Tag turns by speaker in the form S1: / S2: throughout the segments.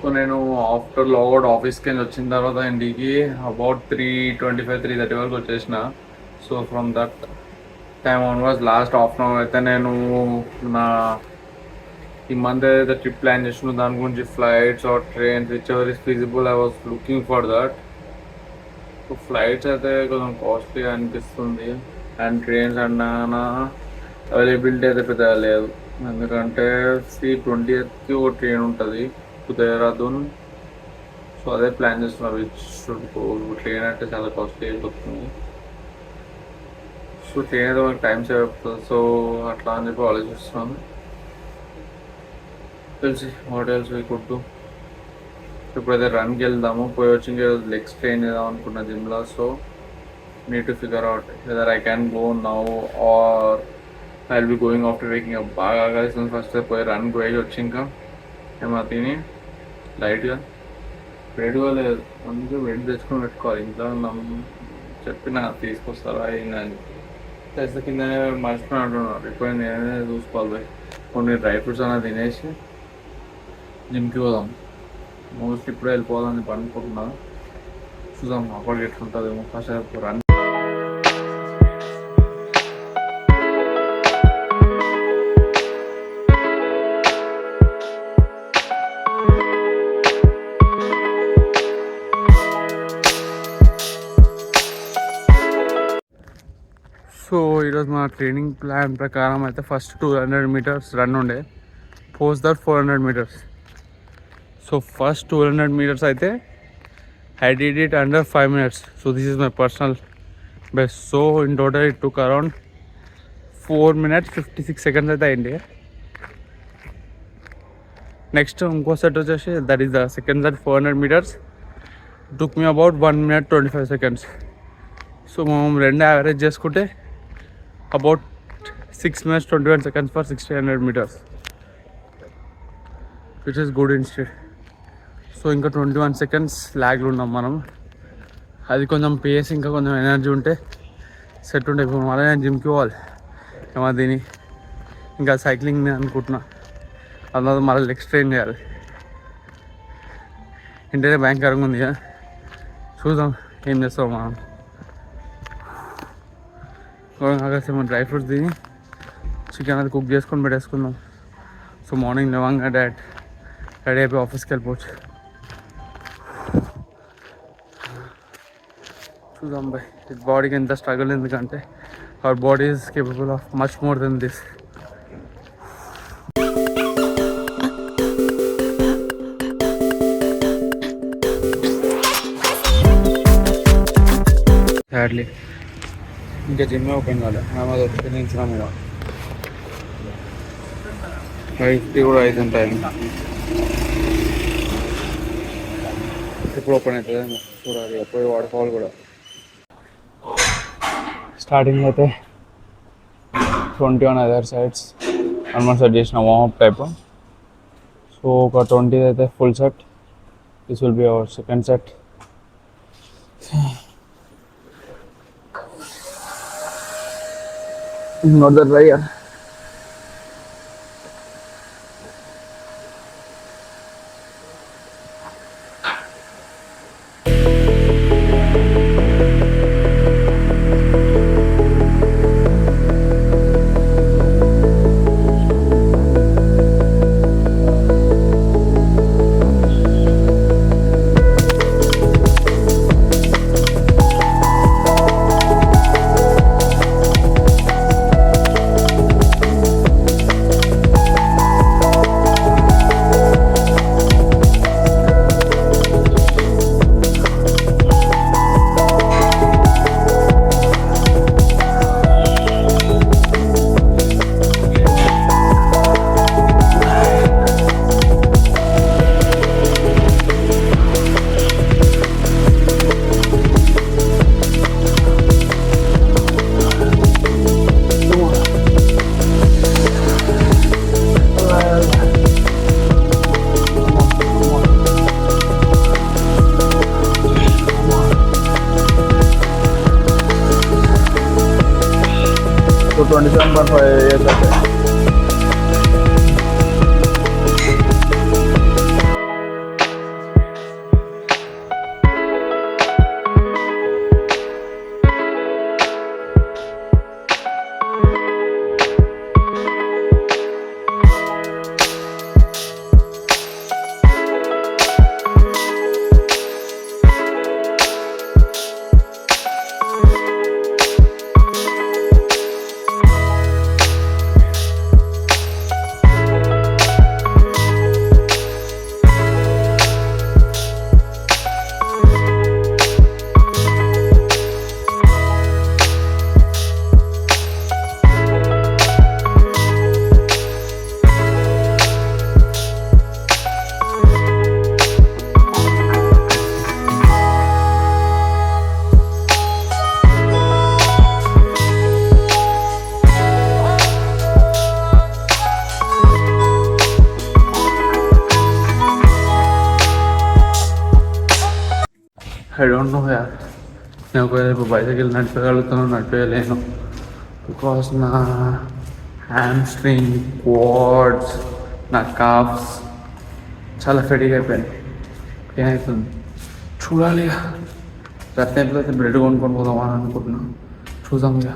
S1: So నేను after logout ఆఫీస్కి వెళ్ళి వచ్చిన తర్వాత ఇంటికి అబౌట్ 3:25 3:30 వరకు వచ్చేసిన. So from that time onwards last half an hour అయితే నేను నా ఈ మంత్ ఏదైతే ట్రిప్ ప్లాన్ చేస్తున్నా దాని గురించి flights or trains whichever is feasible I was looking for that. So flights అయితే కొంచెం కాస్ట్లీ అనిపిస్తుంది అండ్ ట్రైన్స్ అన్నా అవైలబిలిటీ అయితే పెద్దగా లేదు. ఎందుకంటే C20కి ఒక ట్రైన్ ఉంటుంది దేహరాదూన్. సో అదే ప్లాన్ చేస్తున్నారు విచ్ షుడ్ గో. ట్రైన్ అంటే చాలా కాస్ట్లీ అయిపోతుంది. సో ట్రైన్ అయితే మనకి టైం సేవ్ అవుతుంది. సో అట్లా అని చెప్పి ఆలోచిస్తున్నాను. తెలిసి what else we could do. ఇప్పుడైతే రన్కి వెళ్దాము. పోయి వచ్చి లెగ్స్ ట్రైన్ చేద్దాం అనుకున్న జిమ్లో. So need to figure out whether I can go now or I'll be going after waking up. బాగా కలిసి ఫస్ట్ పోయి రన్ పోయి వచ్చి ఇంకా ఏమో తిని లైట్గా వేడిగా లేదు అందుకే వేడి తెచ్చుకొని పెట్టుకోవాలి. ఇంట్లో చెప్పిన తీసుకొస్తారా అయిందని తెస్తే కింద మర్చిపోయి అంటున్నారు. ఇప్పుడు నేనే చూసుకోవాలి పోయి కొన్ని డ్రై ఫ్రూట్స్ అలా తినేసి జిమ్కి పోదాం. మోస్ట్లీ ఇప్పుడే వెళ్ళిపోవాలని అనుకుంటున్నాను. చూద్దాం అప్పటికి ఎట్లుంటుందేమో. కాసేపు రన్ సో ఈరోజు మా ట్రైనింగ్ ప్లాన్ ప్రకారం అయితే ఫస్ట్ 200 meters రన్ ఉండే. Post that 400 meters. So first 200 meters అయితే I did it under 5 minutes. So this is my personal best. So in total it took around 4 minutes 56 seconds అయితే అయింది. Next ఇంకో set వచ్చేసి that is the second set 400 meters. took me about 1 minute 25 seconds. So మనం రెండు average చేసుకుంటే about 6 minutes 21 seconds for 1600 meters, which is good instead. So ఇంకా 21 seconds ల్యాగ్లో ఉన్నాం మనం. అది కొంచెం పేస్ ఇంకా కొంచెం ఎనర్జీ ఉంటే సెట్ ఉంటే. ఇప్పుడు మళ్ళీ నేను జిమ్కి పోవాలి ఏమో దీని ఇంకా సైక్లింగ్ అనుకుంటున్నా. అందులో మళ్ళీ లెగ్స్ ట్రైన్ చేయాలి. ఇంటనే భయంకరంగా ఉంది కదా. చూద్దాం ఏం చేస్తాం మనం. కాసేమో డ్రై ఫ్రూట్స్ తిని చికెన్ అది కుక్ చేసుకొని పెట్టేసుకుందాం. సో మార్నింగ్ లేవంగా డైరెక్ట్ రెడీ అయిపోయి ఆఫీస్కి వెళ్ళిపోవచ్చు. చూద్దాం బాయ్. దిస్ బాడీకి ఎంత స్ట్రగుల్, ఎందుకంటే our body is capable of much more than this. Sadly ఇంకా జిమ్ ఓపెన్ కాలే. అది ఓపెన్ చేసినా మీద 5:50 కూడా అవుతుంది టైం. ఇప్పుడు ఓపెన్ అవుతుంది చూడాలి. పోయి వాడుకోవాలి కూడా. స్టార్టింగ్ అయితే 20 on అదర్ సైడ్స్ అన్మన్ సెట్ చేసిన వార్మప్ టైప్. సో ఒక 20 అయితే full set. This will be our second set. Not that right. So 27.5 years okay. I don't know యార్. నేను ఒకవేళ ఇప్పుడు బైసైకిల్ నడిపేయగలుగుతాను నడిపేయలేను. బికాస్ నా హ్యామ్స్ట్రింగ్, క్వాడ్స్, నా కాఫ్స్ చాలా ఫెటిక్ అయిపోయింది. ఏమవుతుంది చూడాలి. ఇక రత్నలో అయితే బ్రెడ్ కొనుక్కొని పోదామా అని అనుకుంటున్నా. చూద్దాం ఇక.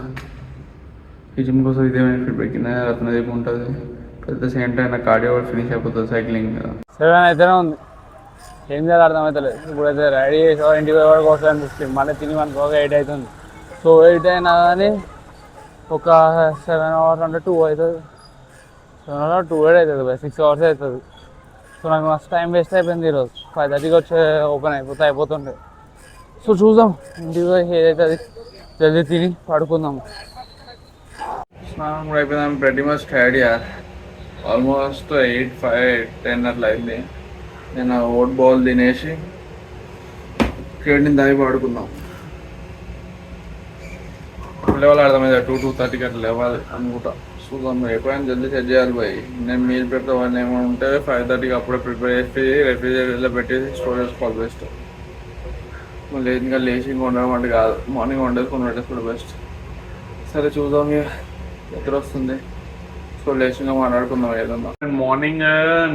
S1: ఈ జిమ్ కోసం ఇదేమైనా ఫీడ్బ్యాక్ కింద రత్నదీప్ ఉంటుంది. పెద్ద సేమ్ టైం నా కార్డియో ఫినిష్ అయిపోతుంది సైక్లింగ్ మీద.
S2: 7 అయితేనే ఉంది. ఏం చేయాలి అర్థమవుతలేదు. ఇప్పుడైతే రెడీ చేసి ఇంటికి వరకు వస్తుంది. మళ్ళీ తిని మనకు ఒక 8 అవుతుంది. సో 8 అయినా కానీ ఒక 7 hours అంటే 2 అవుతుంది. 7 hours 2 అవుతుంది, 6 hours అవుతుంది. సో నాకు మస్తు టైం వేస్ట్ అయిపోయింది ఈరోజు. 5:30కి వచ్చి ఓపెన్ అయిపోతుండే. సో చూద్దాం, ఇంటికి పోయి ఏదైతే అది జల్దీ తిని పడుకుందాం.
S1: స్నానం కూడా అయిపోయింది. ప్రతి మచ్ టైర్డ్ యార్. ఆల్మోస్ట్ 8, 5, 10 అట్లా అయింది. నేను ఓట్ బాల్ తినేసి క్రికెట్ని దాగి పడుకుందాం. లెవెల్ అర్థమైంది 2:30కి అట్లా లేవాలి అనుకుంటా. చూద్దాం, ఎప్పుడైనా జల్దీ సెట్ చేయాలి పోయి. నేను మీల్ ప్రిపేర్ అవన్నీ ఏమైనా ఉంటే 5:30కి అప్పుడే ప్రిపేర్ చేసి రెఫ్రిజిరేటర్లో పెట్టేసి స్టోర్ చేసుకోవాలి బెస్ట్. మళ్ళీ ఇంకా లేచి ఇంకా ఉండడం అంటే కాదు, మార్నింగ్ వండేసుకొని పెట్టేసుకోవడం బెస్ట్. సరే చూద్దాం, ఇక నిద్ర వస్తుంది. సో లేచింగా మాట్లాడుకుందాం ఏదన్నా. నేను మార్నింగ్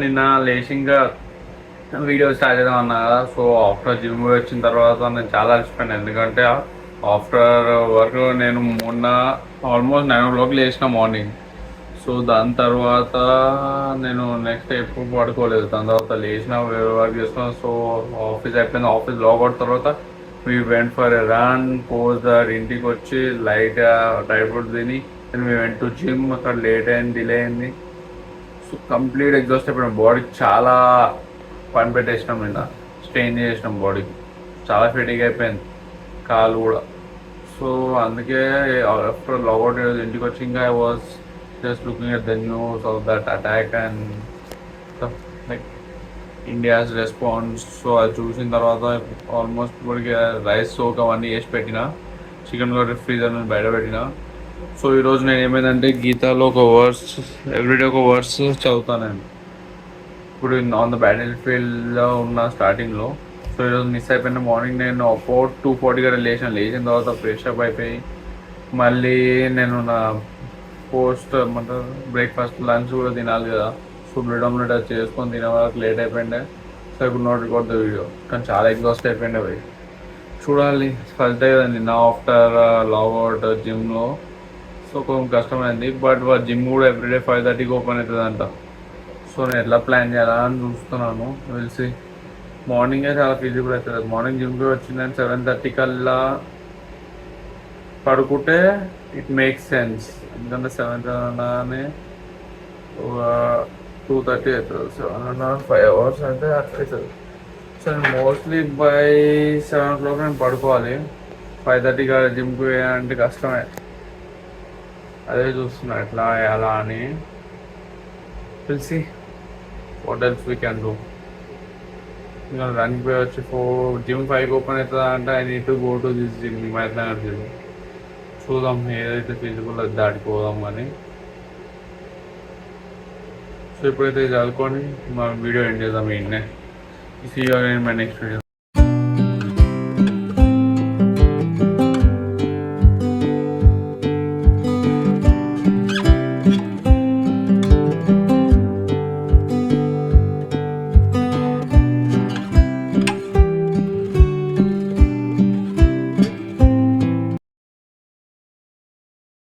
S1: నిన్న లేచింగా వీడియో స్టార్ట్ చేద్దాం అన్నా కదా. సో ఆఫ్టర్ జిమ్ వచ్చిన తర్వాత నేను చాలా అలసిపోయాను. ఎందుకంటే ఆఫ్టర్ వర్క్ నేను మొన్న ఆల్మోస్ట్ 9 o'clock లేచిన మార్నింగ్. సో దాని తర్వాత నేను నెక్స్ట్ ఎప్పుడు పడుకోలేదు. దాని తర్వాత లేచిన వర్క్ చేస్తున్నాను. సో ఆఫీస్ అయిపోయింది. ఆఫీస్ లాగౌట్ తర్వాత we went for a run. Post that ఇంటికి వచ్చి లైట్ డ్రై ఫ్రూట్స్ తిని వీ వెంట్ టు జిమ్. అక్కడ లేట్ అయింది, డిలే అయింది. సో కంప్లీట్ ఎగ్జాస్ట్ అయిపోయిన. బాడీకి చాలా పని పెట్టేసినాం, నిన్న స్ట్రెయిన్ చేసినాం బాడీకి. చాలా ఫిటింగ్ అయిపోయింది కాలు కూడా. సో అందుకే ఆఫ్టర్ లాగౌట్ ఇంటికి వచ్చి ఇంకా I was just looking at the news of that attack and stuff, like India's response. So అది చూసిన తర్వాత ఆల్మోస్ట్ ఇప్పటికి రైస్ సోక్ అవన్నీ వేసి పెట్టిన, చికెన్ కూడా ఫ్రీజర్ నుంచి బయట పెట్టిన. సో ఈరోజు నేను ఏమైందంటే గీతాలో ఒక వర్స్, ఎవ్రీడే ఒక వర్స్ చదువుతాను నేను. ఇప్పుడు ఆన్ ద బ్యాటిల్ ఫీల్డ్లో ఉన్న స్టార్టింగ్లో. సో ఈరోజు మిస్ అయిపోయిన. మార్నింగ్ నేను అబౌట్ 2:40 గంటలు లేచిన తర్వాత ఫ్రెష్ అప్ అయిపోయి మళ్ళీ నేను నా పోస్ట్ ఏమంటారు బ్రేక్ఫాస్ట్, లంచ్ కూడా తినాలి కదా. సో బ్రెడ్ ఆమ్లెట్ అది చేసుకొని తినే వరకు లేట్ అయిపోయిండే. So I could not record the video. కానీ చాలా ఎగ్జాస్ట్ అయిపోయిండే పోయి. చూడాలి, ఫస్ట్ డే కదండి నా ఆఫ్టర్ లాగౌట్ జిమ్లో. సో కొంచెం కష్టమైంది. బట్ జిమ్ కూడా ఎవ్రీడే 5:30కి ఓపెన్ అవుతుందంట. సో నేను ఎట్లా ప్లాన్ చేయాలా అని చూస్తున్నాను. తెలిసి మార్నింగే చాలా ఫీజిబుల్ అవుతుంది. మార్నింగ్ జిమ్కి వచ్చిందని 7:30 కల్లా పడుకుంటే ఇట్ మేక్స్ సెన్స్. ఎందుకంటే 7 అనగానే 2:30 అవుతుంది. 7.5 hours అయితే అట్లా అవుతుంది. సో నేను మోస్ట్లీ బై 7 o'clock నేను పడుకోవాలి. 5:30కి జిమ్కి వేయాలంటే కష్టమే. అదే చూస్తున్నా ఎట్లా ఎలా అని. తెలిసి what else we can do. ఇంకా రన్కి పోయి వచ్చి జిమ్ 5కి ఓపెన్ అవుతుందా అంటే I need to go to this gym, Himayat gym. చూద్దాం ఏదైతే ఫీజిబుల్ అది దాటిపోదాం కానీ. సో ఇప్పుడైతే చదువుకొని మా వీడియో ఎండ్ చేద్దాం. ఈయన్నే see you again my next video.